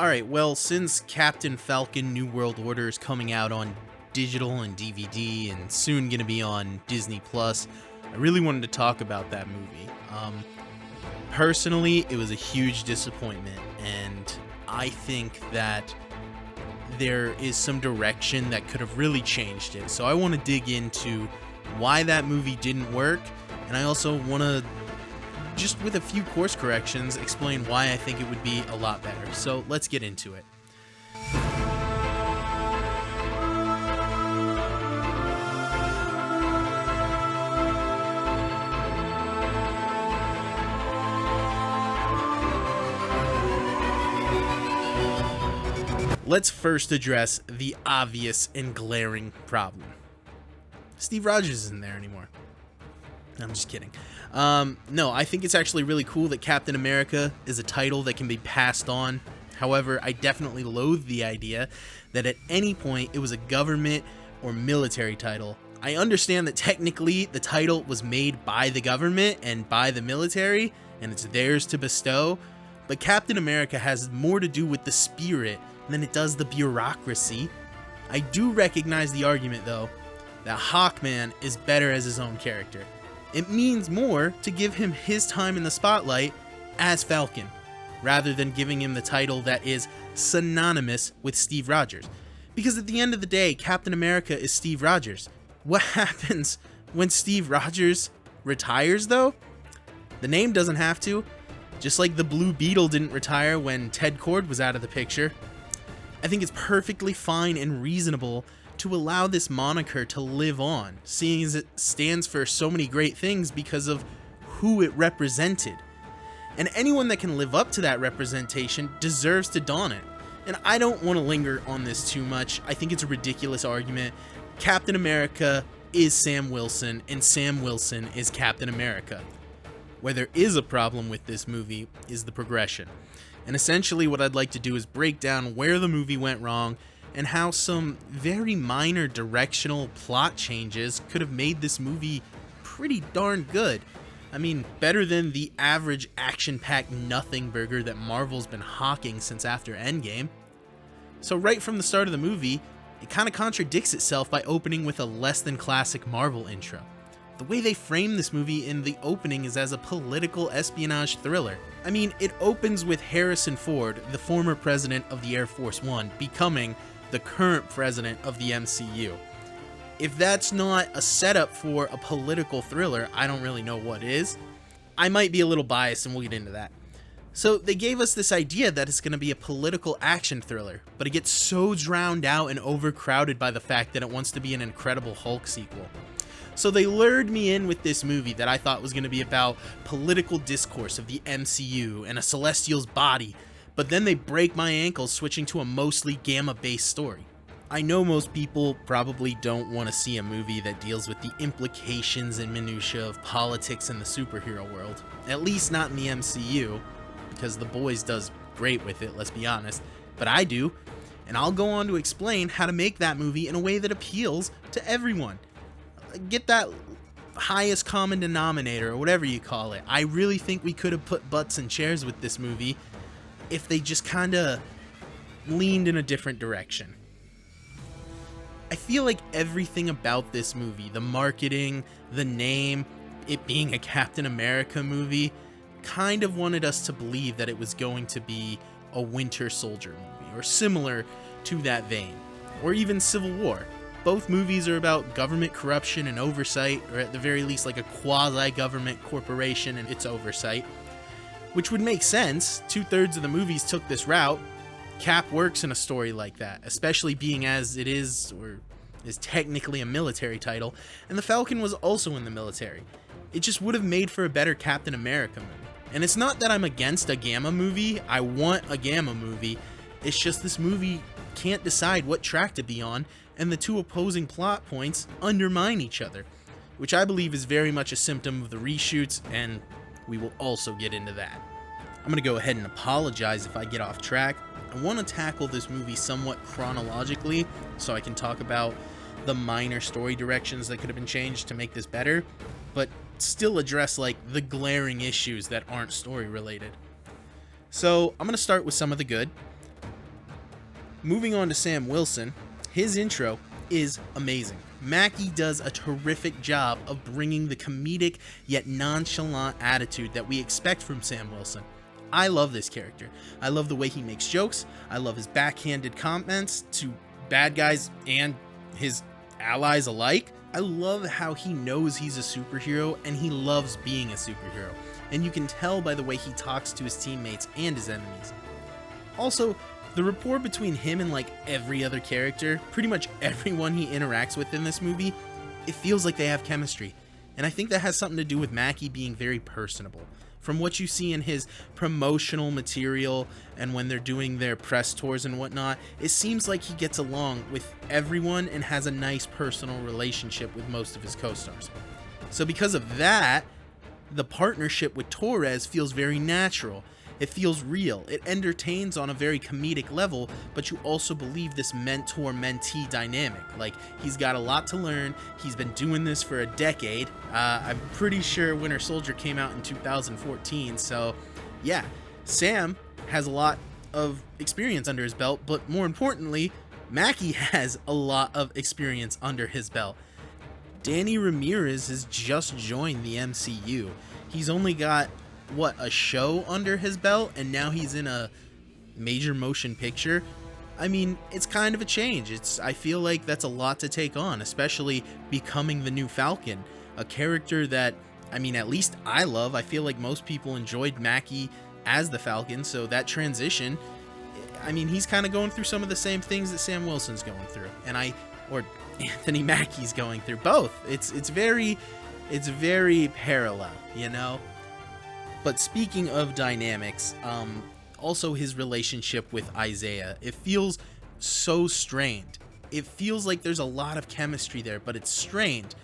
Alright, well, since Captain Falcon New World Order is coming out on digital and DVD and soon going to be on Disney Plus, I really wanted to talk about that movie. Personally, it was a huge disappointment, and I think that there is some direction that could have really changed it. So I want to dig into why that movie didn't work, and I also want to, just with a few course corrections, explain why I think it would be a lot better. So let's get into it. Let's first address the obvious and glaring problem. Steve Rogers isn't there anymore. I'm just kidding. No, I think it's actually really cool that Captain America is a title that can be passed on. However, I definitely loathe the idea that at any point it was a government or military title. I understand that technically the title was made by the government and by the military, and it's theirs to bestow, but Captain America has more to do with the spirit than it does the bureaucracy. I do recognize the argument, though, that Hawkman is better as his own character. It means more to give him his time in the spotlight as Falcon, rather than giving him the title that is synonymous with Steve Rogers. Because at the end of the day, Captain America is Steve Rogers. What happens when Steve Rogers retires, though? The name doesn't have to, just like the Blue Beetle didn't retire when Ted Kord was out of the picture. I think it's perfectly fine and reasonable to allow this moniker to live on, seeing as it stands for so many great things because of who it represented. And anyone that can live up to that representation deserves to don it. And I don't want to linger on this too much. I think it's a ridiculous argument. Captain America is Sam Wilson, and Sam Wilson is Captain America. Where there is a problem with this movie is the progression. And essentially what I'd like to do is break down where the movie went wrong and how some very minor directional plot changes could have made this movie pretty darn good. I mean, better than the average action-packed nothing burger that Marvel's been hawking since after Endgame. So right from the start of the movie, it kind of contradicts itself by opening with a less than classic Marvel intro. The way they frame this movie in the opening is as a political espionage thriller. I mean, it opens with Harrison Ford, the former president of the Air Force One, becoming the current president of the MCU. If that's not a setup for a political thriller, I don't really know what is. I might be a little biased, and we'll get into that. So they gave us this idea that it's going to be a political action thriller, but it gets so drowned out and overcrowded by the fact that it wants to be an Incredible Hulk sequel. So they lured me in with this movie that I thought was going to be about political discourse of the MCU and a Celestial's body, but then they break my ankles switching to a mostly Gamma-based story. I know most people probably don't want to see a movie that deals with the implications and minutiae of politics in the superhero world, at least not in the MCU, because The Boys does great with it, let's be honest, but I do, and I'll go on to explain how to make that movie in a way that appeals to everyone. Get that highest common denominator, or whatever you call it. I really think we could have put butts in chairs with this movie if they just kind of leaned in a different direction. I feel like everything about this movie, the marketing, the name, it being a Captain America movie, kind of wanted us to believe that it was going to be a Winter Soldier movie, or similar to that vein, or even Civil War. Both movies are about government corruption and oversight, or at the very least like a quasi-government corporation and its oversight, which would make sense. 2/3 of the movies took this route. Cap works in a story like that, especially being as it is, or is technically a military title, and the Falcon was also in the military. It just would have made for a better Captain America movie. And it's not that I'm against a Gamma movie, I want a Gamma movie, it's just this movie can't decide what track to be on, and the two opposing plot points undermine each other, which I believe is very much a symptom of the reshoots, and we will also get into that. I'm going to go ahead and apologize if I get off track. I want to tackle this movie somewhat chronologically, so I can talk about the minor story directions that could have been changed to make this better, but still address like the glaring issues that aren't story related. So I'm going to start with some of the good. Moving on to Sam Wilson, his intro is amazing. Mackie does a terrific job of bringing the comedic yet nonchalant attitude that we expect from Sam Wilson. I love this character. I love the way he makes jokes. I love his backhanded comments to bad guys and his allies alike. I love how he knows he's a superhero and he loves being a superhero. And you can tell by the way he talks to his teammates and his enemies. Also, the rapport between him and like every other character, pretty much everyone he interacts with in this movie, it feels like they have chemistry. And I think that has something to do with Mackie being very personable. From what you see in his promotional material and when they're doing their press tours and whatnot, it seems like he gets along with everyone and has a nice personal relationship with most of his co-stars. So because of that, the partnership with Torres feels very natural. It feels real. It entertains on a very comedic level, but you also believe this mentor-mentee dynamic. Like, he's got a lot to learn. He's been doing this for a decade. I'm pretty sure Winter Soldier came out in 2014. So, yeah, Sam has a lot of experience under his belt, but more importantly, Mackie has a lot of experience under his belt. Danny Ramirez has just joined the MCU. He's only got a show under his belt, and now he's in a major motion picture. I mean, it's kind of a change. I feel like that's a lot to take on, especially becoming the new Falcon, a character that, I mean, at least I love. I feel like most people enjoyed Mackie as the Falcon, so that transition, I mean, he's kind of going through some of the same things that Sam Wilson's going through, or Anthony Mackie's going through. Both. It's very parallel, you know? But speaking of dynamics, also his relationship with Isaiah, it feels so strained. It feels like there's a lot of chemistry there, but it's strained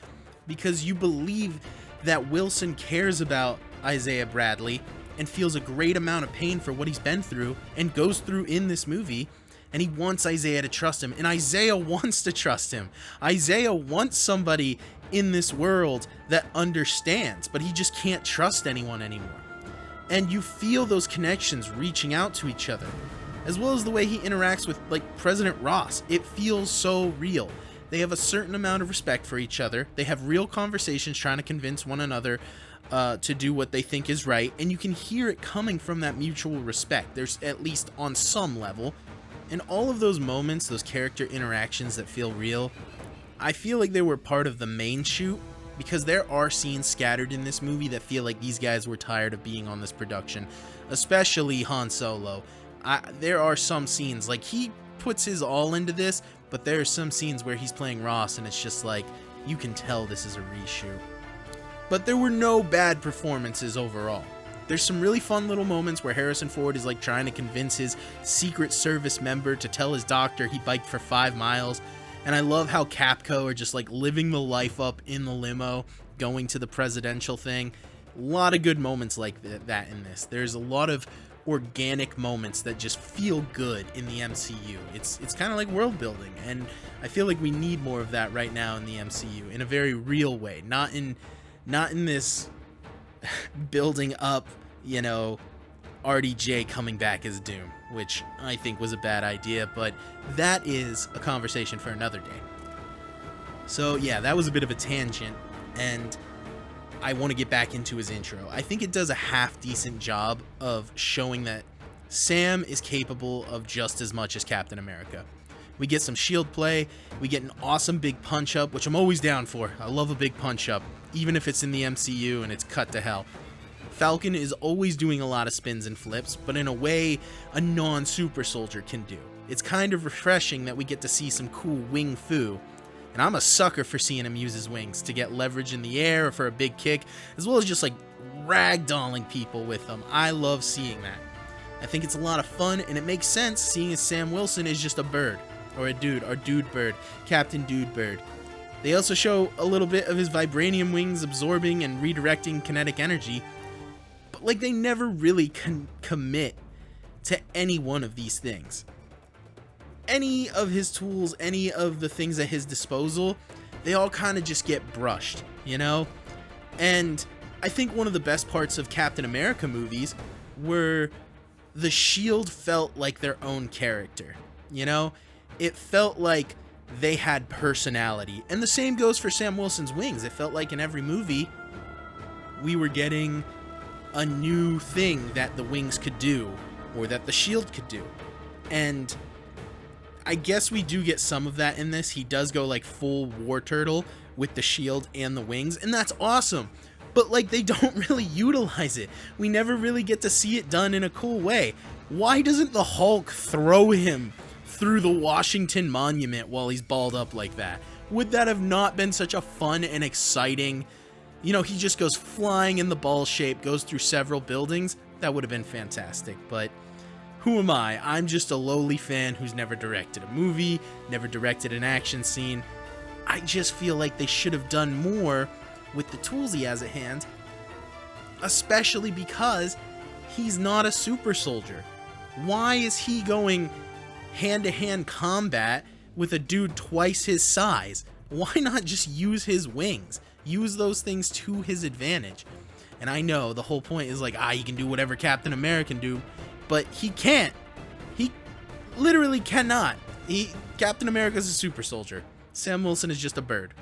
because you believe that Wilson cares about Isaiah Bradley and feels a great amount of pain for what he's been through and goes through in this movie, and he wants Isaiah to trust him, and Isaiah wants to trust him. Isaiah wants somebody in this world that understands, but he just can't trust anyone anymore. And you feel those connections reaching out to each other, as well as the way he interacts with, like, President Ross. It feels so real. They have a certain amount of respect for each other. They have real conversations trying to convince one another to do what they think is right, and you can hear it coming from that mutual respect. There's at least on some level. And all of those moments, those character interactions that feel real, I feel like they were part of the main shoot, because there are scenes scattered in this movie that feel like these guys were tired of being on this production, especially Han Solo. There are some scenes, like, he puts his all into this, but there are some scenes where he's playing Ross and it's just like, you can tell this is a reshoot. But there were no bad performances overall. There's some really fun little moments where Harrison Ford is like trying to convince his Secret Service member to tell his doctor he biked for 5 miles. And I love how Capco are just like living the life up in the limo, going to the presidential thing. A lot of good moments like that in this. There's a lot of organic moments that just feel good in the MCU. It's kind of like world building, and I feel like we need more of that right now in the MCU in a very real way, not in this building up, you know, RDJ coming back as Doom, which I think was a bad idea, but that is a conversation for another day. So yeah, that was a bit of a tangent, and I want to get back into his intro. I think it does a half-decent job of showing that Sam is capable of just as much as Captain America. We get some shield play, we get an awesome big punch-up, which I'm always down for. I love a big punch-up, even if it's in the MCU and it's cut to hell. Falcon is always doing a lot of spins and flips, but in a way a non-super soldier can do. It's kind of refreshing that we get to see some cool wing fu, and I'm a sucker for seeing him use his wings to get leverage in the air or for a big kick, as well as just like ragdolling people with them. I love seeing that. I think it's a lot of fun, and it makes sense seeing as Sam Wilson is just a bird, or a dude, or Dude Bird, Captain Dude Bird. They also show a little bit of his vibranium wings absorbing and redirecting kinetic energy, but like they never really commit to any one of these things. Any of his tools, any of the things at his disposal, they all kind of just get brushed, you know? And I think one of the best parts of Captain America movies were the Shield felt like their own character. you know? It felt like they had personality. And the same goes for Sam Wilson's wings. It felt like in every movie, we were getting a new thing that the wings could do, or that the shield could do. And I guess we do get some of that in this. He does go like full War Turtle with the shield and the wings, and that's awesome. But like, they don't really utilize it. We never really get to see it done in a cool way. Why doesn't the Hulk throw him through the Washington Monument while he's balled up like that? Would that have not been such a fun and exciting, you know, he just goes flying in the ball shape, goes through several buildings? That would have been fantastic. But who am I? I'm just a lowly fan who's never directed a movie, never directed an action scene. I just feel like they should have done more with the tools he has at hand, especially because he's not a super soldier. Why is he going hand-to-hand combat with a dude twice his size? Why not just use his wings? Use those things to his advantage. And I know the whole point is like, he can do whatever Captain America can do, but he can't. He literally cannot. Captain America's a super soldier. Sam Wilson is just a bird.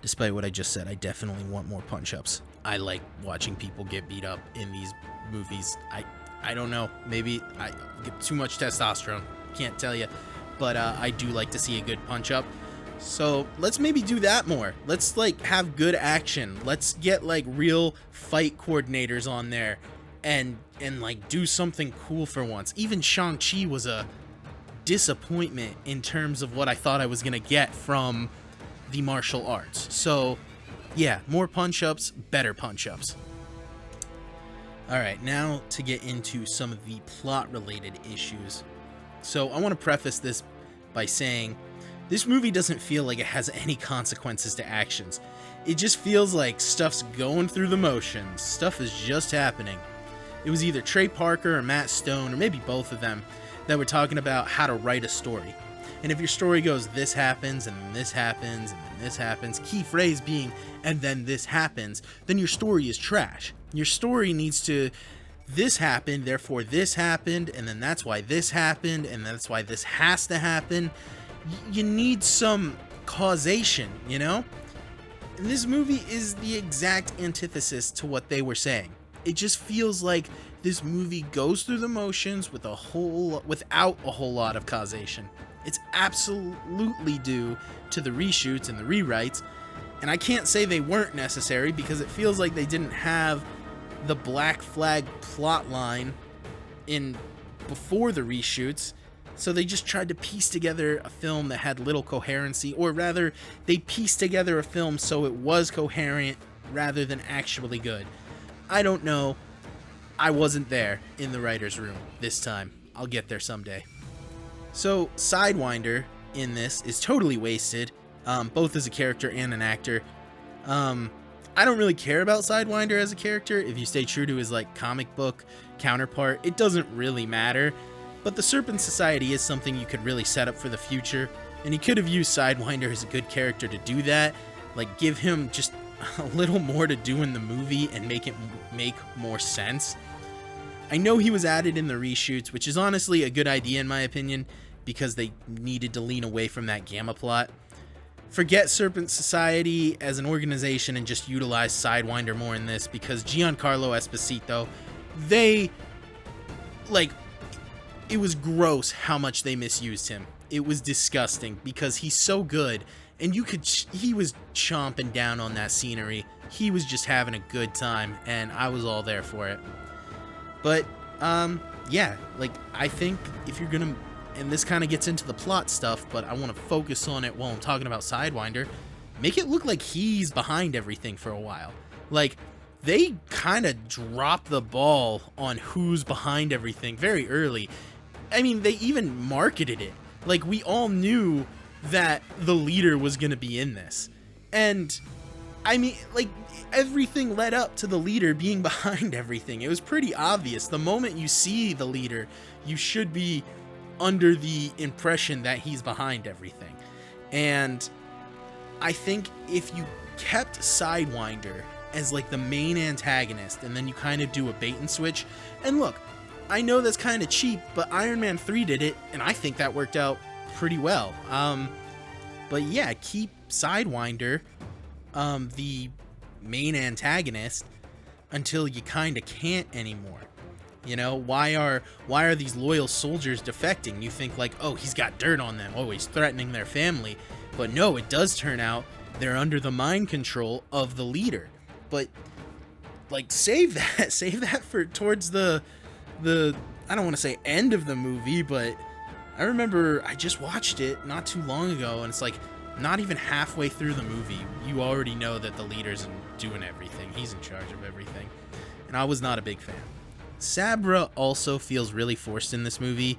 Despite what I just said, I definitely want more punch-ups. I like watching people get beat up in these movies. I don't know. Maybe I get too much testosterone. Can't tell you. But I do like to see a good punch-up. So let's maybe do that more. Let's like have good action. Let's get like real fight coordinators on there and like do something cool for once. Even Shang-Chi was a disappointment in terms of what I thought I was going to get from the martial arts. So yeah, more punch-ups, better punch-ups. Alright, now to get into some of the plot-related issues. So I want to preface this by saying this movie doesn't feel like it has any consequences to actions. It just feels like stuff's going through the motions. Stuff is just happening. It was either Trey Parker or Matt Stone, or maybe both of them, that were talking about how to write a story. And if your story goes, this happens, and then this happens, and then this happens, key phrase being, and then this happens, then your story is trash. Your story needs to, this happened, therefore this happened, and then that's why this happened, and that's why this has to happen. You need some causation, you know? And this movie is the exact antithesis to what they were saying. It just feels like this movie goes through the motions without a whole lot of causation. It's absolutely due to the reshoots and the rewrites, and I can't say they weren't necessary because it feels like they didn't have the Black Flag plot line in before the reshoots, so they just tried to piece together a film that had little coherency, or rather, they pieced together a film so it was coherent rather than actually good. I don't know. I wasn't there in the writer's room this time. I'll get there someday. So, Sidewinder in this is totally wasted, both as a character and an actor. I don't really care about Sidewinder as a character. If you stay true to his like comic book counterpart, it doesn't really matter. But the Serpent Society is something you could really set up for the future, and he could have used Sidewinder as a good character to do that. Like, give him just a little more to do in the movie and make it make more sense. I know he was added in the reshoots, which is honestly a good idea in my opinion, because they needed to lean away from that Gamma plot. Forget Serpent Society as an organization and just utilize Sidewinder more in this, because Giancarlo Esposito, it was gross how much they misused him. It was disgusting because he's so good, and he was chomping down on that scenery. He was just having a good time, and I was all there for it. But, yeah, like, I think if you're gonna, and this kind of gets into the plot stuff, but I want to focus on it while I'm talking about Sidewinder, make it look like he's behind everything for a while. Like, they kind of dropped the ball on who's behind everything very early. I mean, they even marketed it. Like, we all knew that the leader was going to be in this. And, I mean, like, everything led up to the leader being behind everything. It was pretty obvious. The moment you see the leader, you should be under the impression that he's behind everything. And I think if you kept Sidewinder as like the main antagonist, and then you kind of do a bait and switch, and look, I know that's kind of cheap, but Iron Man 3 did it, and I think that worked out pretty well. But yeah, keep Sidewinder the main antagonist until you kind of can't anymore. You know, why are these loyal soldiers defecting? You think like, oh, he's got dirt on them, oh, he's threatening their family. But no, it does turn out they're under the mind control of the leader. But like, save that for towards the I don't want to say end of the movie, but I remember I just watched it not too long ago, and it's like not even halfway through the movie, you already know that the leader's doing everything. He's in charge of everything. And I was not a big fan. Sabra also feels really forced in this movie,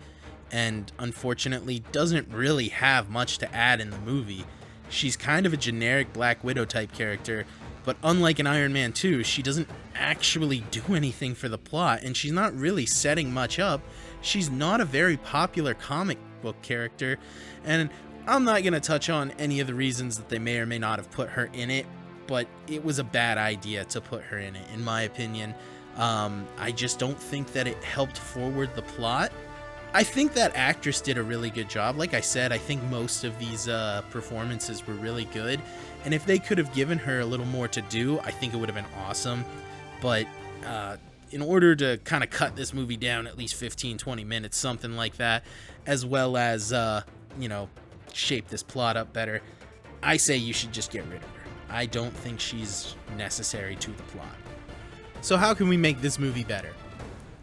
and unfortunately doesn't really have much to add in the movie. She's kind of a generic Black Widow type character, but unlike in Iron Man 2, she doesn't actually do anything for the plot, and she's not really setting much up. She's not a very popular comic book character, and I'm not going to touch on any of the reasons that they may or may not have put her in it, but it was a bad idea to put her in it, in my opinion. I just don't think that it helped forward the plot. I think that actress did a really good job. Like I said, I think most of these performances were really good, and if they could have given her a little more to do, I think it would have been awesome. But in order to kind of cut this movie down at least 15-20 minutes, something like that, as well as shape this plot up better, I say you should just get rid of her. I don't think she's necessary to the plot. So how can we make this movie better?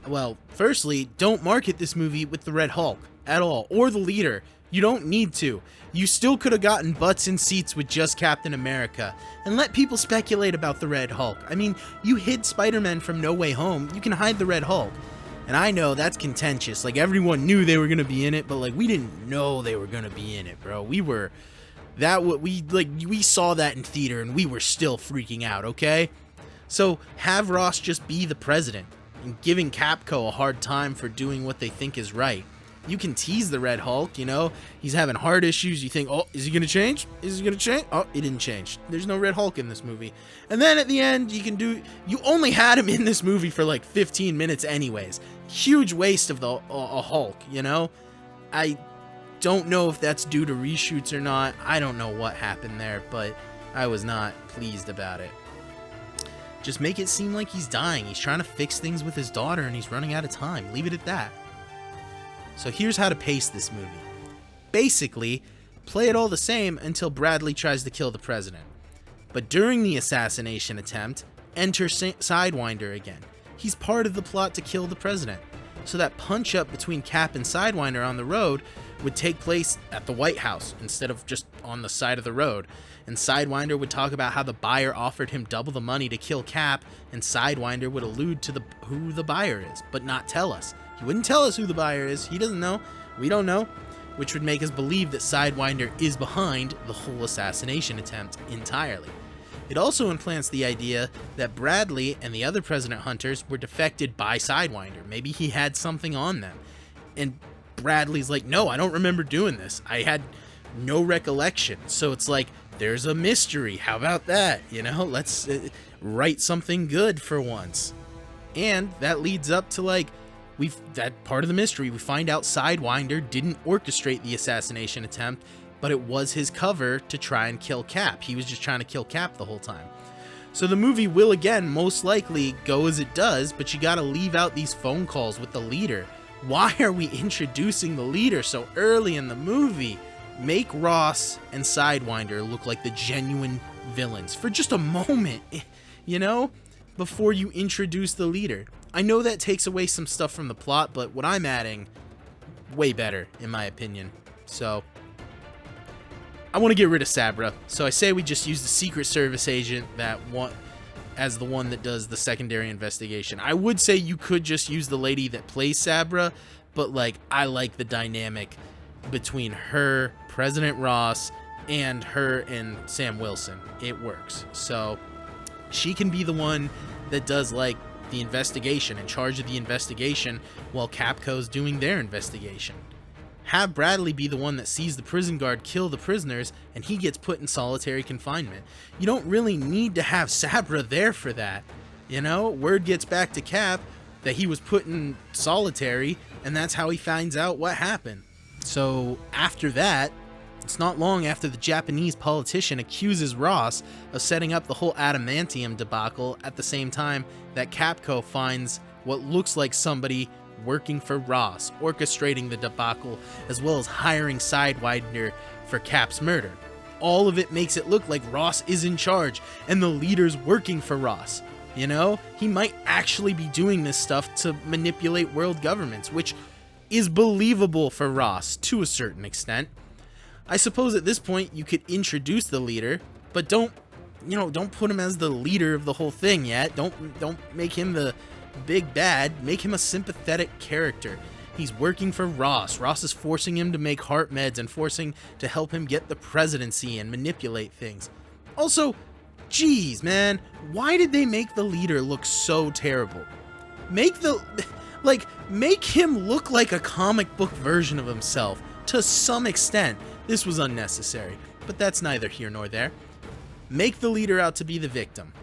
Well, firstly, don't market this movie with the Red Hulk at all, or the leader. You don't need to. You still could have gotten butts in seats with just Captain America, and let people speculate about the Red Hulk. I mean, you hid Spider-Man from No Way Home, you can hide the Red Hulk. And I know that's contentious, like everyone knew they were gonna be in it, but like we didn't know they were gonna be in it, bro. We saw that in theater and we were still freaking out, okay? So have Ross just be the president and giving Capco a hard time for doing what they think is right. You can tease the Red Hulk, you know, he's having heart issues. You think, oh, is he gonna change? Is he gonna change? Oh, he didn't change. There's no Red Hulk in this movie. And then at the end, you only had him in this movie for like 15 minutes anyways. Huge waste of a Hulk, you know? I don't know if that's due to reshoots or not. I don't know what happened there, but I was not pleased about it. Just make it seem like he's dying. He's trying to fix things with his daughter and he's running out of time. Leave it at that. So here's how to pace this movie. Basically, play it all the same until Bradley tries to kill the president. But during the assassination attempt, enter Sidewinder again. He's part of the plot to kill the president. So that punch-up between Cap and Sidewinder on the road would take place at the White House instead of just on the side of the road. And Sidewinder would talk about how the buyer offered him double the money to kill Cap, and Sidewinder would allude to who the buyer is, but not tell us. He wouldn't tell us who the buyer is. He doesn't know. We don't know. Which would make us believe that Sidewinder is behind the whole assassination attempt entirely. It also implants the idea that Bradley and the other President Hunters were defected by Sidewinder. Maybe he had something on them. And Bradley's like, no, I don't remember doing this. I had no recollection. So it's like, there's a mystery. How about that? You know, let's write something good for once. And that leads up to like, that part of the mystery. We find out Sidewinder didn't orchestrate the assassination attempt, but it was his cover to try and kill Cap. He was just trying to kill Cap the whole time. So the movie will again most likely go as it does, but you gotta leave out these phone calls with the leader. Why are we introducing the leader so early in the movie? Make Ross and Sidewinder look like the genuine villains for just a moment, you know, before you introduce the leader. I know that takes away some stuff from the plot, but what I'm adding, way better, in my opinion. So, I want to get rid of Sabra, so I say we just use the Secret Service agent as the one that does the secondary investigation. I would say you could just use the lady that plays Sabra, but like, I like the dynamic between her, President Ross, and her and Sam Wilson. It works. So, she can be the one that does like the investigation, in charge of the investigation, while Capco's doing their investigation. Have Bradley be the one that sees the prison guard kill the prisoners, and he gets put in solitary confinement. You don't really need to have Sabra there for that. You know, word gets back to Cap, that he was put in solitary, and that's how he finds out what happened. So after that, it's not long after the Japanese politician accuses Ross of setting up the whole adamantium debacle at the same time that Capco finds what looks like somebody working for Ross, orchestrating the debacle, as well as hiring Sidewinder for Cap's murder. All of it makes it look like Ross is in charge and the leader's working for Ross. You know, he might actually be doing this stuff to manipulate world governments, which is believable for Ross to a certain extent. I suppose at this point you could introduce the leader, but don't put him as the leader of the whole thing yet. Don't make him the big bad. Make him a sympathetic character. He's working for Ross. Ross is forcing him to make heart meds and forcing to help him get the presidency and manipulate things. Also, geez, man, why did they make the leader look so terrible? Make him look like a comic book version of himself to some extent. This was unnecessary, but that's neither here nor there. Make the leader out to be the victim.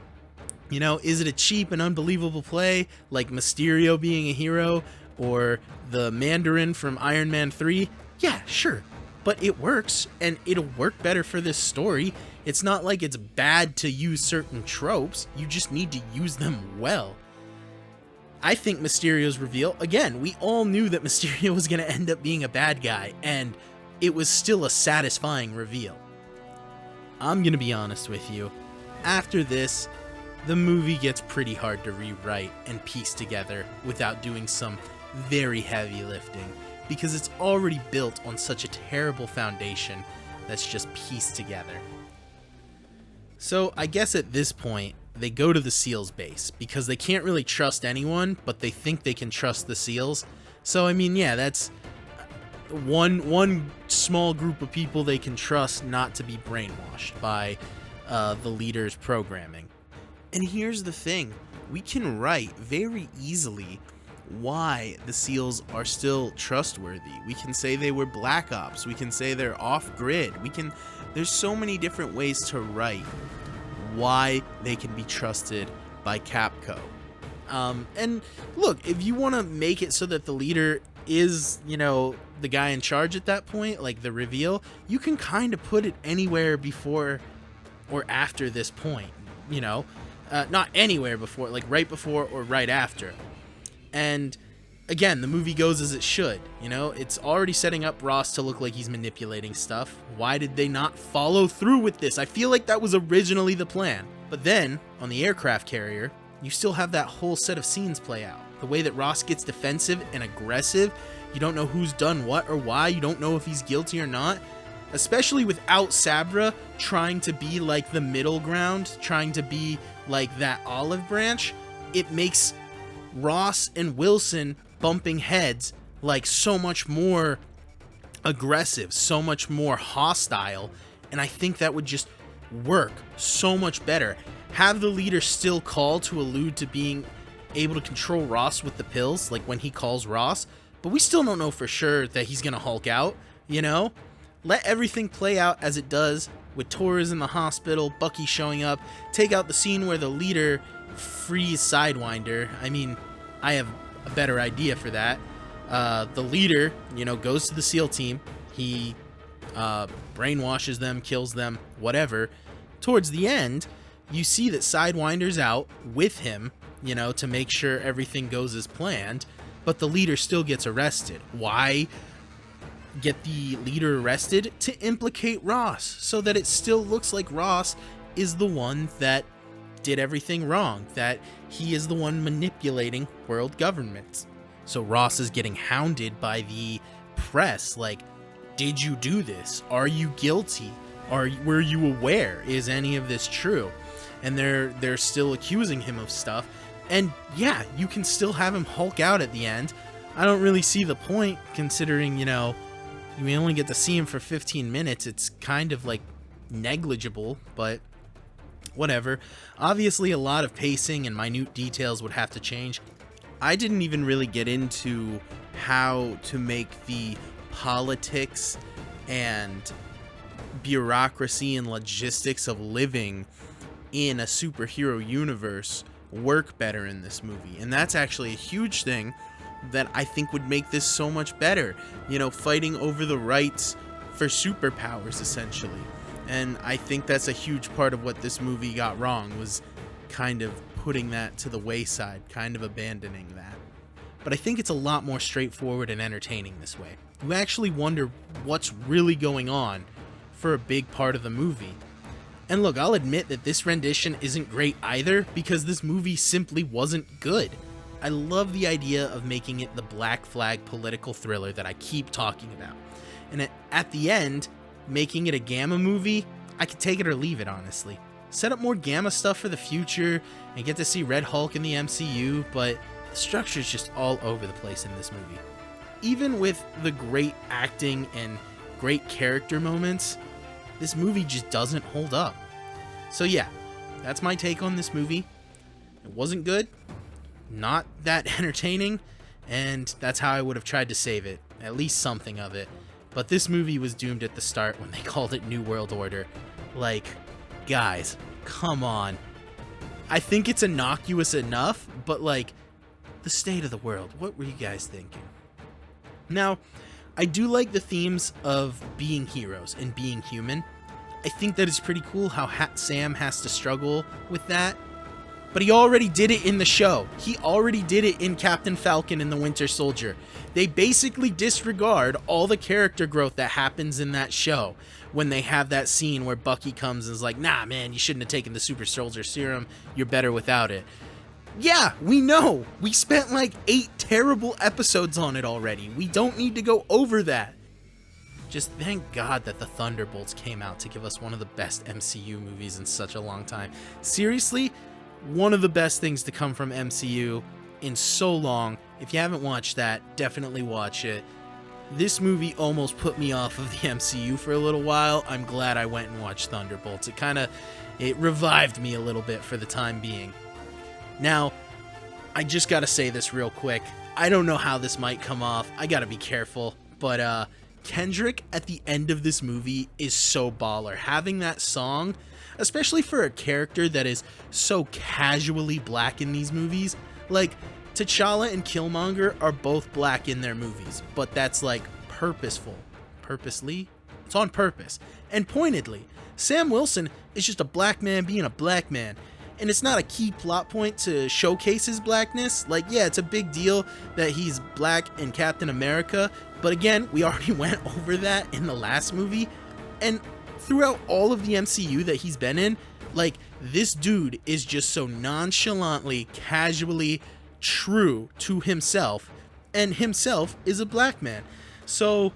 You know, is it a cheap and unbelievable play like Mysterio being a hero or the Mandarin from Iron Man 3? Yeah, sure. But it works, and it'll work better for this story. It's not like it's bad to use certain tropes. You just need to use them well. I think Mysterio's reveal, again, we all knew that Mysterio was going to end up being a bad guy, and it was still a satisfying reveal. I'm going to be honest with you. After this, the movie gets pretty hard to rewrite and piece together without doing some very heavy lifting, because it's already built on such a terrible foundation that's just pieced together. So I guess at this point, they go to the SEALs base, because they can't really trust anyone, but they think they can trust the SEALs. So I mean, yeah, that's one small group of people they can trust not to be brainwashed by the leader's programming. And here's the thing, we can write very easily why the SEALs are still trustworthy. We can say they were black ops, we can say they're off-grid, there's so many different ways to write why they can be trusted by Capco. And look, if you want to make it so that the leader is, the guy in charge at that point, like the reveal, you can kind of put it anywhere before or after this point, not anywhere before, like right before or right after. And again, the movie goes as it should, it's already setting up Ross to look like he's manipulating stuff. Why did they not follow through with this? I feel like that was originally the plan. But then, on the aircraft carrier, you still have that whole set of scenes play out. The way that Ross gets defensive and aggressive, you don't know who's done what or why, you don't know if he's guilty or not. Especially without Sabra trying to be like the middle ground, trying to be like that olive branch, it makes Ross and Wilson bumping heads like so much more aggressive, so much more hostile, and I think that would just work so much better. Have the leader still call to allude to being able to control Ross with the pills, like when he calls Ross, but we still don't know for sure that he's gonna Hulk out, Let everything play out as it does, with Torres in the hospital, Bucky showing up, take out the scene where the leader frees Sidewinder. I mean, I have a better idea for that. The leader, goes to the SEAL team, he brainwashes them, kills them, whatever. Towards the end, you see that Sidewinder's out with him, to make sure everything goes as planned, but the leader still gets arrested. Why get the leader arrested? To implicate Ross, so that it still looks like Ross is the one that did everything wrong, that he is the one manipulating world governments. So Ross is getting hounded by the press, like, did you do this? Are you guilty? Were you aware? Is any of this true? And they're still accusing him of stuff. And yeah, you can still have him Hulk out at the end. I don't really see the point, considering, we only get to see him for 15 minutes. It's kind of like negligible, but whatever. Obviously, a lot of pacing and minute details would have to change. I didn't even really get into how to make the politics and bureaucracy and logistics of living in a superhero universe work better in this movie. And that's actually a huge thing that I think would make this so much better. You know, fighting over the rights for superpowers, essentially. And I think that's a huge part of what this movie got wrong, was kind of putting that to the wayside, kind of abandoning that. But I think it's a lot more straightforward and entertaining this way. You actually wonder what's really going on for a big part of the movie. And look, I'll admit that this rendition isn't great either, because this movie simply wasn't good. I love the idea of making it the Black Flag political thriller that I keep talking about. And at the end, making it a Gamma movie, I could take it or leave it, honestly. Set up more Gamma stuff for the future and get to see Red Hulk in the MCU, but the structure's just all over the place in this movie. Even with the great acting and great character moments, this movie just doesn't hold up. So yeah, that's my take on this movie. It wasn't good, not that entertaining, and that's how I would have tried to save it, at least something of it. But this movie was doomed at the start when they called it New World Order. Like, guys, come on. I think it's innocuous enough, but like, the state of the world, what were you guys thinking? Now, I do like the themes of being heroes and being human. I think that is pretty cool how Sam has to struggle with that. But he already did it in the show. He already did it in Captain Falcon and the Winter Soldier. They basically disregard all the character growth that happens in that show when they have that scene where Bucky comes and is like, nah, man, you shouldn't have taken the Super Soldier Serum. You're better without it. Yeah, we know. We spent like 8 terrible episodes on it already. We don't need to go over that. Just thank God that the Thunderbolts came out to give us one of the best MCU movies in such a long time. Seriously, one of the best things to come from MCU in so long. If you haven't watched that, definitely watch it. This movie almost put me off of the MCU for a little while. I'm glad I went and watched Thunderbolts. It revived me a little bit for the time being. Now, I just gotta say this real quick. I don't know how this might come off. I gotta be careful. But Kendrick at the end of this movie is so baller. Having that song, especially for a character that is so casually black in these movies. Like, T'Challa and Killmonger are both black in their movies, but that's like purposeful. Purposely? It's on purpose. And pointedly. Sam Wilson is just a black man being a black man. And it's not a key plot point to showcase his blackness. Like, yeah, it's a big deal that he's black in Captain America. But again, we already went over that in the last movie. And throughout all of the MCU that he's been in, like, this dude is just so nonchalantly, casually true to himself. And himself is a black man. So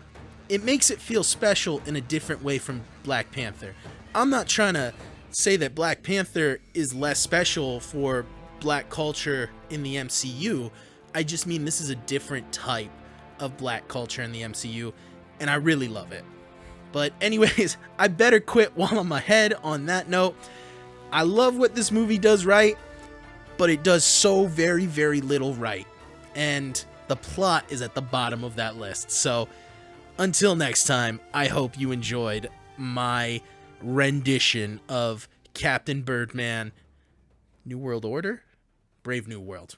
it makes it feel special in a different way from Black Panther. I'm not trying to say that Black Panther is less special for black culture in the MCU. I just mean this is a different type of black culture in the MCU, and I really love it. But anyways, I better quit while I'm ahead on that note. I love what this movie does right, but it does so very, very little right. And the plot is at the bottom of that list. So until next time, I hope you enjoyed my rendition of Captain Birdman, New World Order? Brave New World.